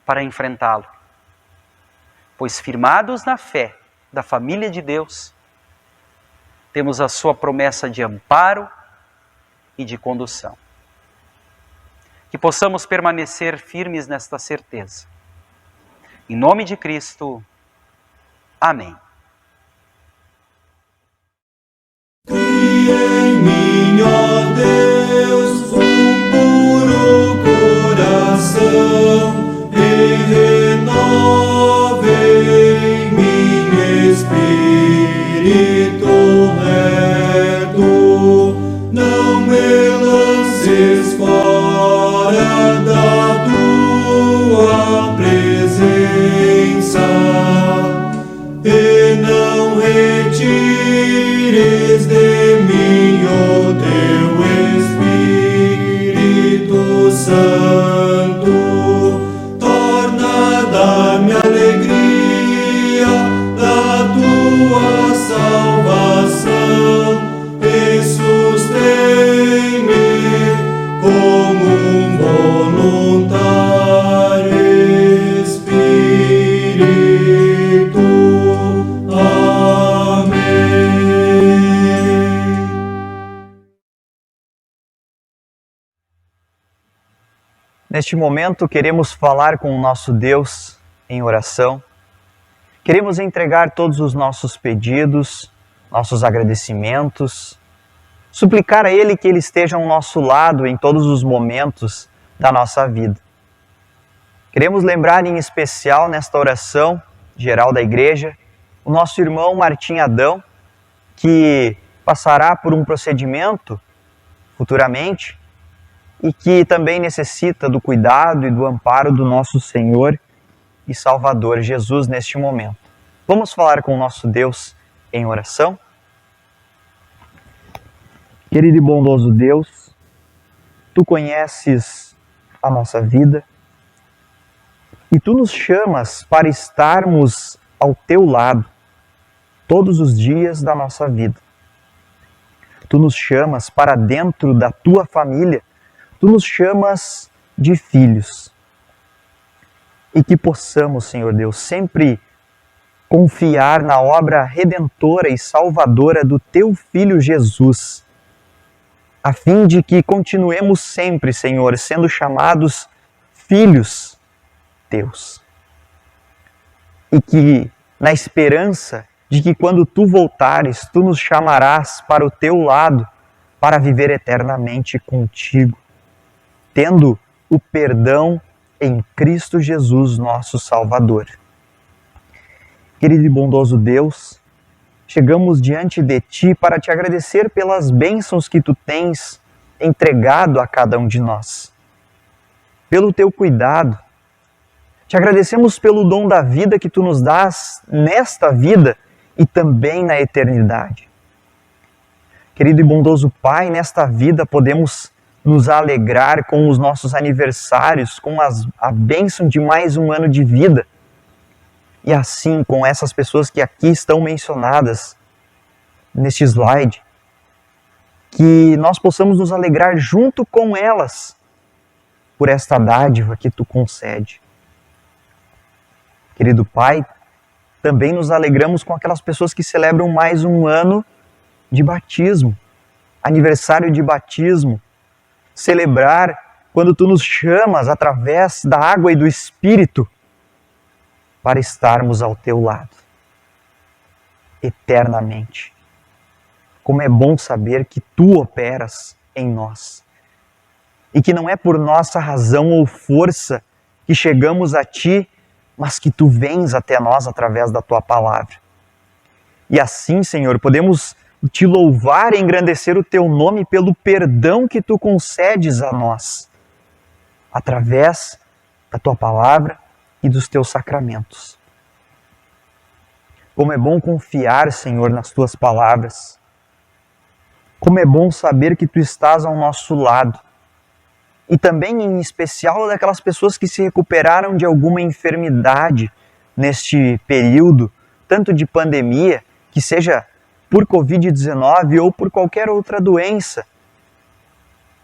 para enfrentá-lo. Pois firmados na fé da família de Deus, temos a sua promessa de amparo e de condução. Que possamos permanecer firmes nesta certeza. Em nome de Cristo. Amém. Cria em mim, ó Deus, puro coração e renova em mim espírito reto. Não me lances fora da tua presença e não retires de mim o teu Espírito Santo. Torna da-me alegria da tua salvação e sustém-me como um voluntário Espírito. Neste momento, queremos falar com o nosso Deus em oração. Queremos entregar todos os nossos pedidos, nossos agradecimentos, suplicar a Ele que Ele esteja ao nosso lado em todos os momentos da nossa vida. Queremos lembrar em especial nesta oração geral da igreja o nosso irmão Martim Adão, que passará por um procedimento futuramente e que também necessita do cuidado e do amparo do nosso Senhor e Salvador Jesus neste momento. Vamos falar com o nosso Deus em oração? Querido e bondoso Deus, Tu conheces a nossa vida e Tu nos chamas para estarmos ao Teu lado todos os dias da nossa vida. Tu nos chamas para dentro da Tua família, Tu nos chamas de filhos. E que possamos, Senhor Deus, sempre confiar na obra redentora e salvadora do Teu Filho Jesus, a fim de que continuemos sempre, Senhor, sendo chamados filhos Teus. E que, na esperança de que quando Tu voltares, Tu nos chamarás para o Teu lado, para viver eternamente contigo, tendo o perdão em Cristo Jesus, nosso Salvador. Querido e bondoso Deus, chegamos diante de Ti para Te agradecer pelas bênçãos que Tu tens entregado a cada um de nós, pelo Teu cuidado. Te agradecemos pelo dom da vida que Tu nos dás nesta vida e também na eternidade. Querido e bondoso Pai, nesta vida podemos nos alegrar com os nossos aniversários, com a bênção de mais um ano de vida. E assim, com essas pessoas que aqui estão mencionadas neste slide, que nós possamos nos alegrar junto com elas por esta dádiva que Tu concede. Querido Pai, também nos alegramos com aquelas pessoas que celebram mais um ano de batismo, aniversário de batismo, celebrar quando Tu nos chamas através da água e do Espírito para estarmos ao Teu lado, eternamente. Como é bom saber que Tu operas em nós e que não é por nossa razão ou força que chegamos a Ti, mas que Tu vens até nós através da Tua palavra. E assim, Senhor, podemos Te louvar e engrandecer o Teu nome pelo perdão que Tu concedes a nós, através da Tua palavra e dos Teus sacramentos. Como é bom confiar, Senhor, nas Tuas palavras. Como é bom saber que Tu estás ao nosso lado. E também, em especial, daquelas pessoas que se recuperaram de alguma enfermidade neste período, tanto de pandemia, que seja por Covid-19 ou por qualquer outra doença.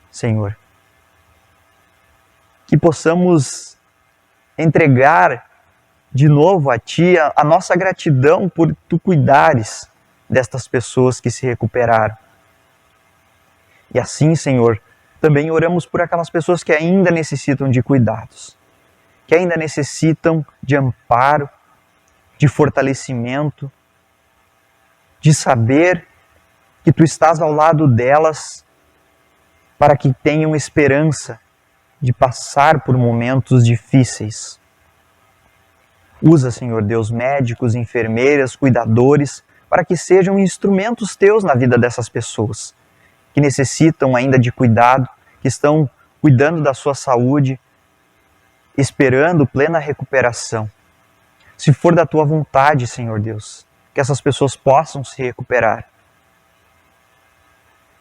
Senhor, que possamos entregar de novo a Ti a nossa gratidão por Tu cuidares destas pessoas que se recuperaram. E assim, Senhor, também oramos por aquelas pessoas que ainda necessitam de cuidados, que ainda necessitam de amparo, de fortalecimento, de saber que Tu estás ao lado delas para que tenham esperança de passar por momentos difíceis. Usa, Senhor Deus, médicos, enfermeiras, cuidadores, para que sejam instrumentos Teus na vida dessas pessoas, que necessitam ainda de cuidado, que estão cuidando da sua saúde, esperando plena recuperação. Se for da Tua vontade, Senhor Deus, que essas pessoas possam se recuperar.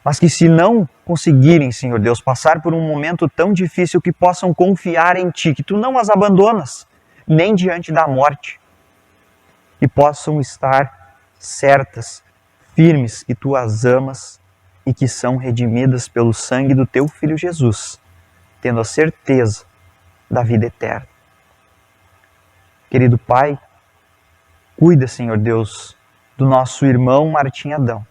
Mas que se não conseguirem, Senhor Deus, passar por um momento tão difícil, que possam confiar em Ti, que Tu não as abandonas, nem diante da morte, e possam estar certas, firmes, que Tu as amas e que são redimidas pelo sangue do Teu Filho Jesus, tendo a certeza da vida eterna. Querido Pai, cuida, Senhor Deus, do nosso irmão Martim Adão.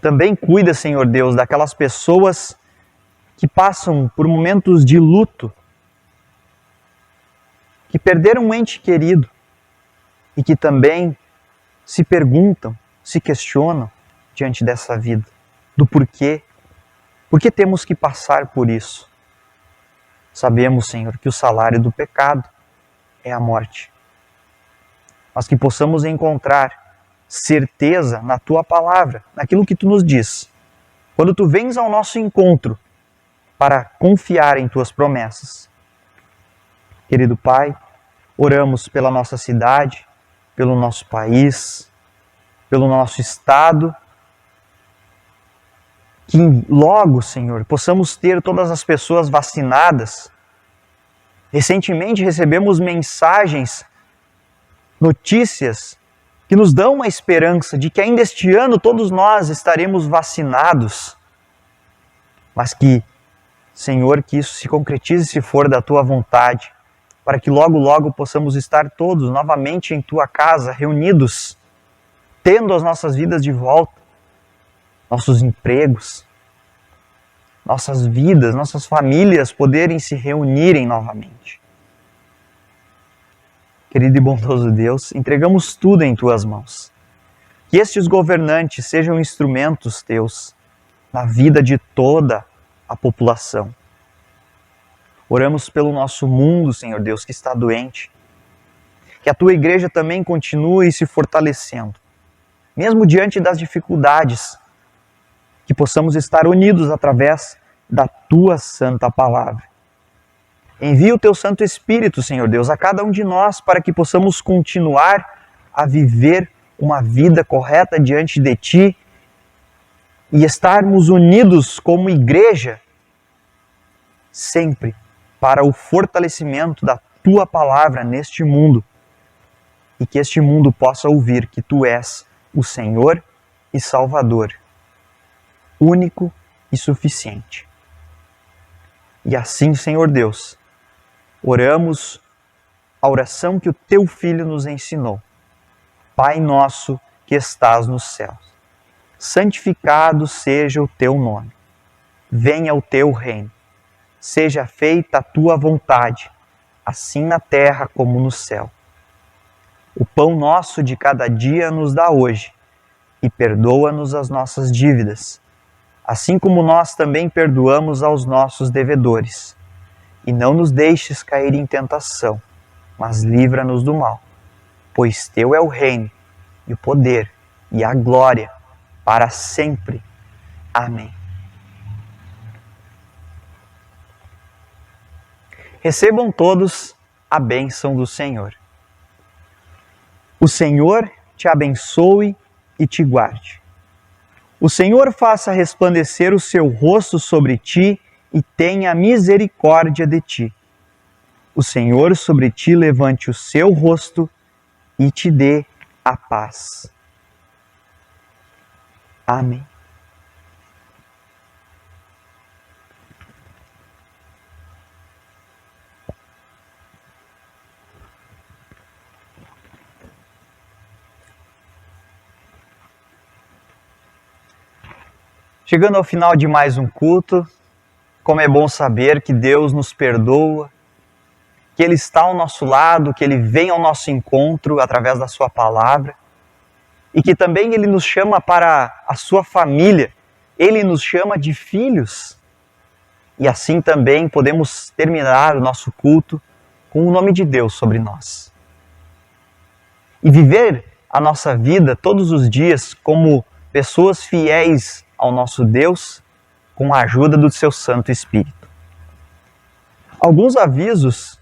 Também cuida, Senhor Deus, daquelas pessoas que passam por momentos de luto, que perderam um ente querido e que também se perguntam, se questionam diante dessa vida, do porquê. Por que temos que passar por isso? Sabemos, Senhor, que o salário do pecado é a morte. Mas que possamos encontrar certeza na Tua palavra, naquilo que Tu nos diz. Quando Tu vens ao nosso encontro para confiar em Tuas promessas. Querido Pai, oramos pela nossa cidade, pelo nosso país, pelo nosso estado. Que logo, Senhor, possamos ter todas as pessoas vacinadas. Recentemente recebemos mensagens, notícias, que nos dão uma esperança de que ainda este ano todos nós estaremos vacinados. Mas que, Senhor, que isso se concretize se for da Tua vontade, para que logo, logo possamos estar todos novamente em Tua casa, reunidos, tendo as nossas vidas de volta, nossos empregos, nossas vidas, nossas famílias poderem se reunirem novamente. Querido e bondoso Deus, entregamos tudo em Tuas mãos. Que estes governantes sejam instrumentos Teus na vida de toda a população. Oramos pelo nosso mundo, Senhor Deus, que está doente. Que a Tua igreja também continue se fortalecendo, mesmo diante das dificuldades, que possamos estar unidos através da Tua santa palavra. Envia o Teu Santo Espírito, Senhor Deus, a cada um de nós para que possamos continuar a viver uma vida correta diante de Ti e estarmos unidos como igreja sempre para o fortalecimento da Tua palavra neste mundo e que este mundo possa ouvir que Tu és o Senhor e Salvador, único e suficiente. E assim, Senhor Deus, oramos a oração que o Teu Filho nos ensinou. Pai nosso que estás nos céus, santificado seja o Teu nome. Venha o Teu reino. Seja feita a Tua vontade, assim na terra como no céu. O pão nosso de cada dia nos dá hoje, e perdoa-nos as nossas dívidas, assim como nós também perdoamos aos nossos devedores. E não nos deixes cair em tentação, mas livra-nos do mal. Pois Teu é o reino, e o poder, e a glória, para sempre. Amém. Recebam todos a bênção do Senhor. O Senhor te abençoe e te guarde. O Senhor faça resplandecer o seu rosto sobre ti e tenha misericórdia de ti. O Senhor sobre ti levante o seu rosto e te dê a paz. Amém. Chegando ao final de mais um culto, como é bom saber que Deus nos perdoa, que Ele está ao nosso lado, que Ele vem ao nosso encontro através da Sua palavra e que também Ele nos chama para a Sua família, Ele nos chama de filhos. E assim também podemos terminar o nosso culto com o nome de Deus sobre nós. E viver a nossa vida todos os dias como pessoas fiéis ao nosso Deus, com a ajuda do Seu Santo Espírito. Alguns avisos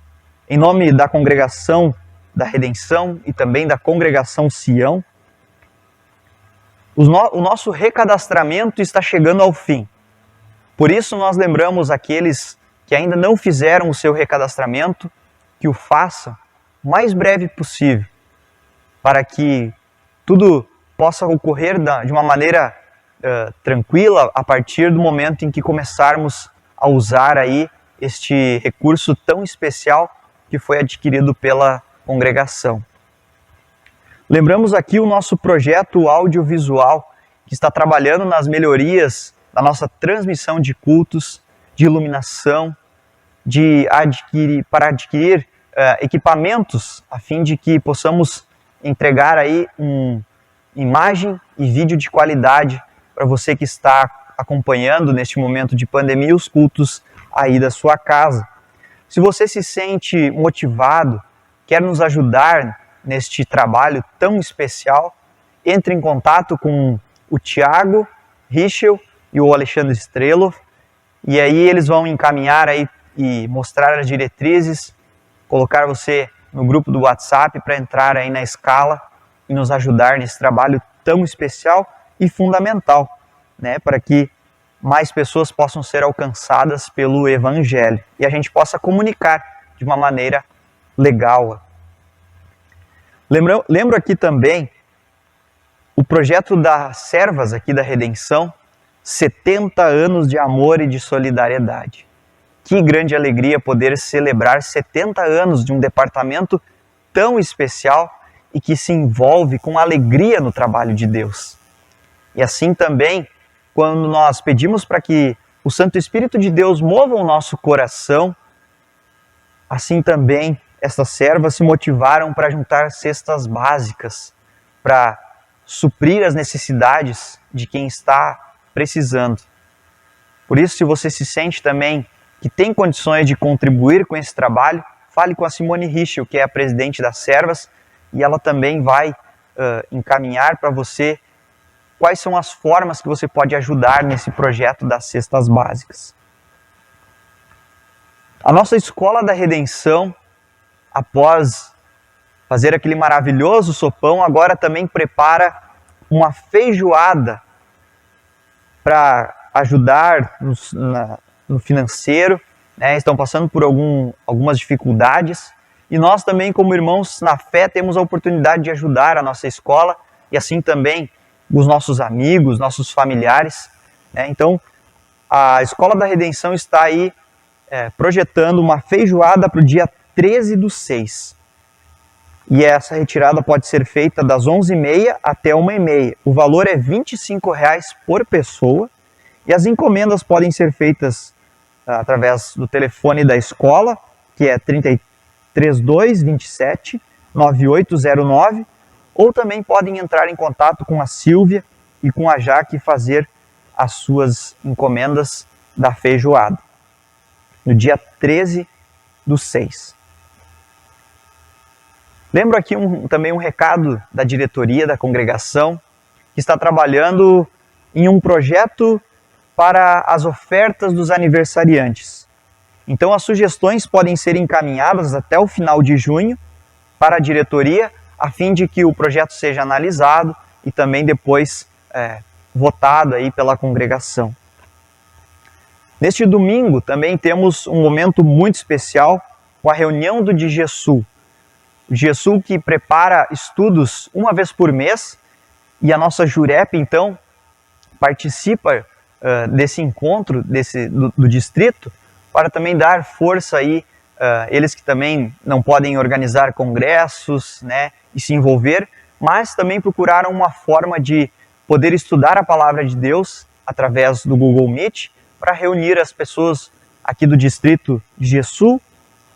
em nome da Congregação da Redenção e também da Congregação Sião. O nosso recadastramento está chegando ao fim. Por isso nós lembramos aqueles que ainda não fizeram o seu recadastramento, que o façam o mais breve possível, para que tudo possa ocorrer de uma maneira tranquila a partir do momento em que começarmos a usar aí este recurso tão especial que foi adquirido pela congregação. Lembramos aqui o nosso projeto audiovisual, que está trabalhando nas melhorias da nossa transmissão de cultos, de iluminação, para adquirir equipamentos a fim de que possamos entregar aí imagem e vídeo de qualidade para você que está acompanhando neste momento de pandemia os cultos aí da sua casa. se você se sente motivado, quer nos ajudar neste trabalho tão especial, entre em contato com o Tiago Richel e o Alexandre Strelov, e aí eles vão encaminhar aí e mostrar as diretrizes, colocar você no grupo do WhatsApp para entrar aí na escala e nos ajudar nesse trabalho tão especial e fundamental, né, para que mais pessoas possam ser alcançadas pelo Evangelho e a gente possa comunicar de uma maneira legal. Lembro aqui também o projeto das servas aqui da Redenção, 70 anos de amor e de solidariedade. Que grande alegria poder celebrar 70 anos de um departamento tão especial e que se envolve com alegria no trabalho de Deus. E assim também, quando nós pedimos para que o Santo Espírito de Deus mova o nosso coração, assim também essas servas se motivaram para juntar cestas básicas, para suprir as necessidades de quem está precisando. Por isso, se você se sente também que tem condições de contribuir com esse trabalho, fale com a Simone Richel, que é a presidente das servas, e ela também vai encaminhar para você quais são as formas que você pode ajudar nesse projeto das cestas básicas. A nossa Escola da Redenção, após fazer aquele maravilhoso sopão, agora também prepara uma feijoada para ajudar no financeiro, né? Estão passando por algumas dificuldades, e nós também, como irmãos na fé, temos a oportunidade de ajudar a nossa escola, e assim também os nossos amigos, nossos familiares, né? Então, a Escola da Redenção está aí projetando uma feijoada para o dia 13/6. E essa retirada pode ser feita das 11h30 até 1h30. O valor é R$ 25,00 por pessoa, e as encomendas podem ser feitas através do telefone da escola, que é 3227 9809, ou também podem entrar em contato com a Silvia e com a Jaque e fazer as suas encomendas da feijoada, no dia 13/6. Lembro aqui também um recado da diretoria da congregação, que está trabalhando em um projeto para as ofertas dos aniversariantes. Então as sugestões podem ser encaminhadas até o final de junho para a diretoria, a fim de que o projeto seja analisado e também depois votado aí pela congregação. Neste domingo também temos um momento muito especial com a reunião do DIGESUL. O DIGESUL que prepara estudos uma vez por mês, e a nossa Jurep então participa desse encontro do distrito para também dar força aí, eles que também não podem organizar congressos, né, e se envolver, mas também procuraram uma forma de poder estudar a palavra de Deus através do Google Meet para reunir as pessoas aqui do distrito de DIGESUL,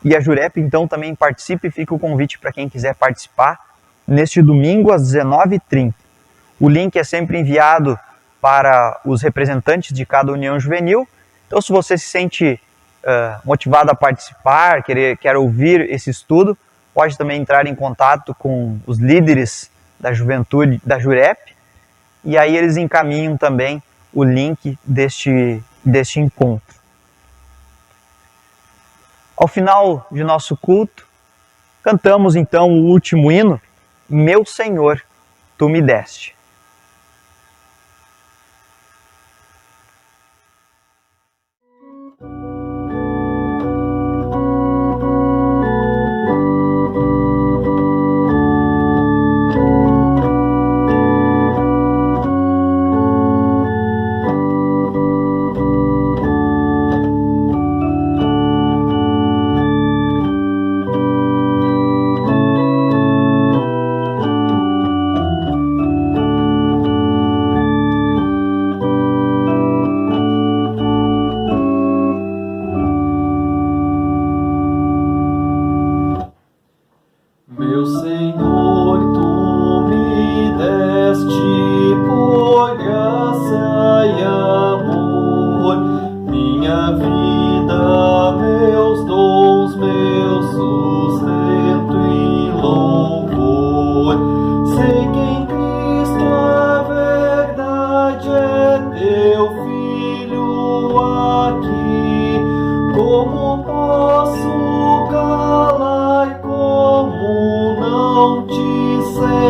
e a Jurep então também participa, e fica o convite para quem quiser participar neste domingo às 19h30. O link é sempre enviado para os representantes de cada união juvenil, então se você se sente motivado a participar, quer ouvir esse estudo, pode também entrar em contato com os líderes da juventude da Jurep, e aí eles encaminham também o link deste encontro. Ao final de nosso culto, cantamos então o último hino, Meu Senhor, Tu me deste.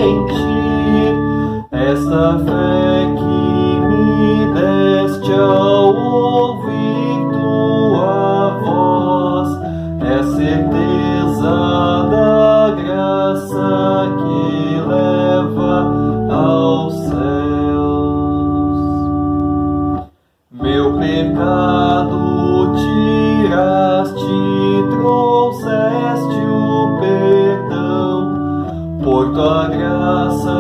sentir. Esta fé que me deste ao ouvir tua voz é certeza da graça que leva aos céus. Meu pecado tiraste, trouxeste o perdão, por tua graça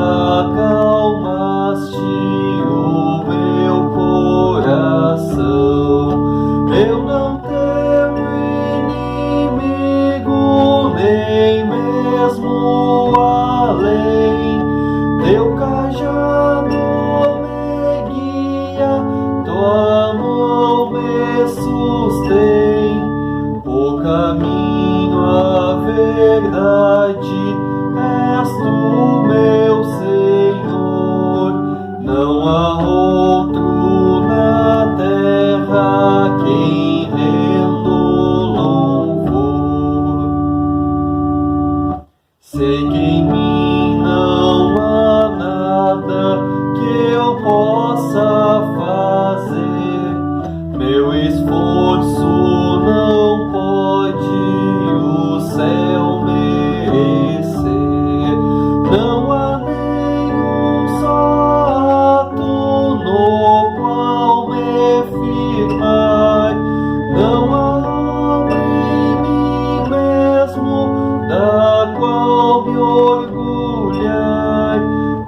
acalmaste o meu coração. Eu não temo inimigo, nem mesmo além. Teu cajado me guia, tua mão me sustém. O caminho, a verdade, és tu, meu Senhor. Não há outro na terra quem rendo louvor. Sei que em mim não há nada que eu possa fazer. Meu esforço não pode o céu merecer. Não há nenhum só ato no qual me firmar. Não há obra em mim mesmo da qual me orgulhar.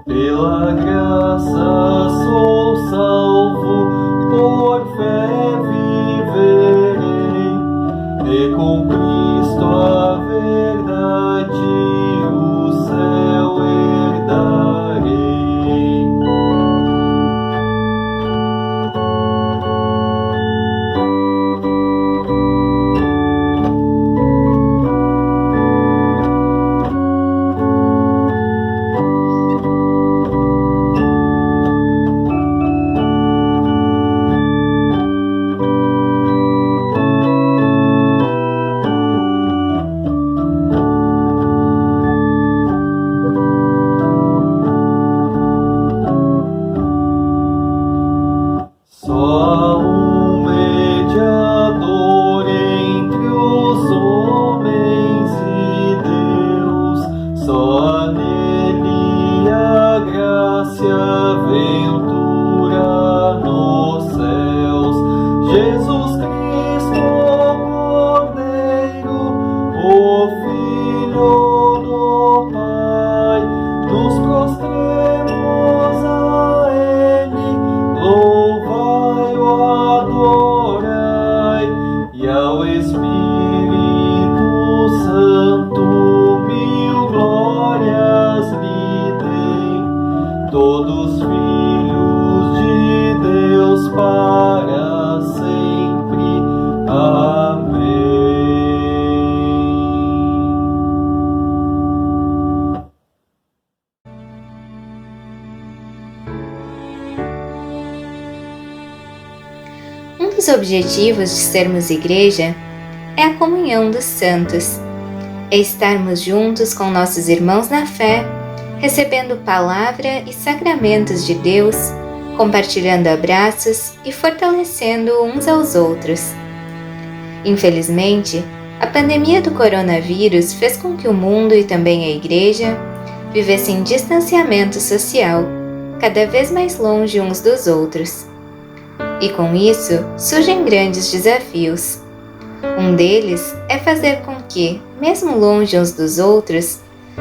Pela graça sou salvo, por fé viverei, e com Cristo a verdade o céu herdarei. Só um mediador entre os homens e Deus, só nele a graça e a ventura nos céus. Jesus Cristo, Cordeiro, o Filho do Pai, nos prostremos a ele, louvai-o, adorai, e ao Espírito Santo mil glórias lhe dei, todos filhos de Deus para sempre. Amém. Um dos objetivos de sermos igreja é a comunhão dos santos, é estarmos juntos com nossos irmãos na fé, recebendo palavra e sacramentos de Deus, compartilhando abraços e fortalecendo uns aos outros. Infelizmente, a pandemia do coronavírus fez com que o mundo e também a igreja vivessem distanciamento social, cada vez mais longe uns dos outros. E com isso surgem grandes desafios. Um deles é fazer com que, mesmo longe uns dos outros,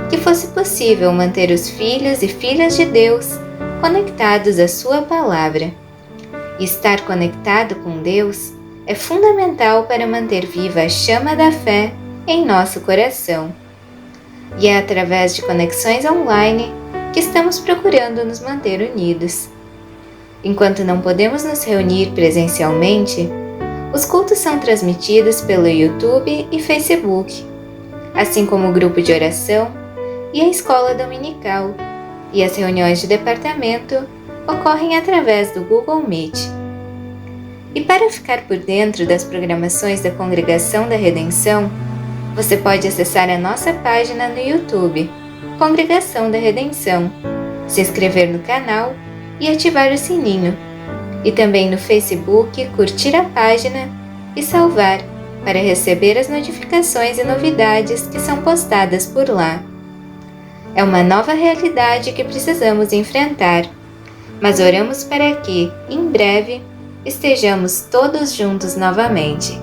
que fosse possível manter os filhos e filhas de Deus conectados à sua palavra. E estar conectado com Deus é fundamental para manter viva a chama da fé em nosso coração. E é através de conexões online que estamos procurando nos manter unidos. Enquanto não podemos nos reunir presencialmente, os cultos são transmitidos pelo YouTube e Facebook, assim como o grupo de oração e a escola dominical, e as reuniões de departamento ocorrem através do Google Meet. E para ficar por dentro das programações da Congregação da Redenção, você pode acessar a nossa página no YouTube, Congregação da Redenção, se inscrever no canal e ativar o sininho. E também no Facebook, curtir a página e salvar para receber as notificações e novidades que são postadas por lá. É uma nova realidade que precisamos enfrentar, mas oramos para que, em breve, estejamos todos juntos novamente.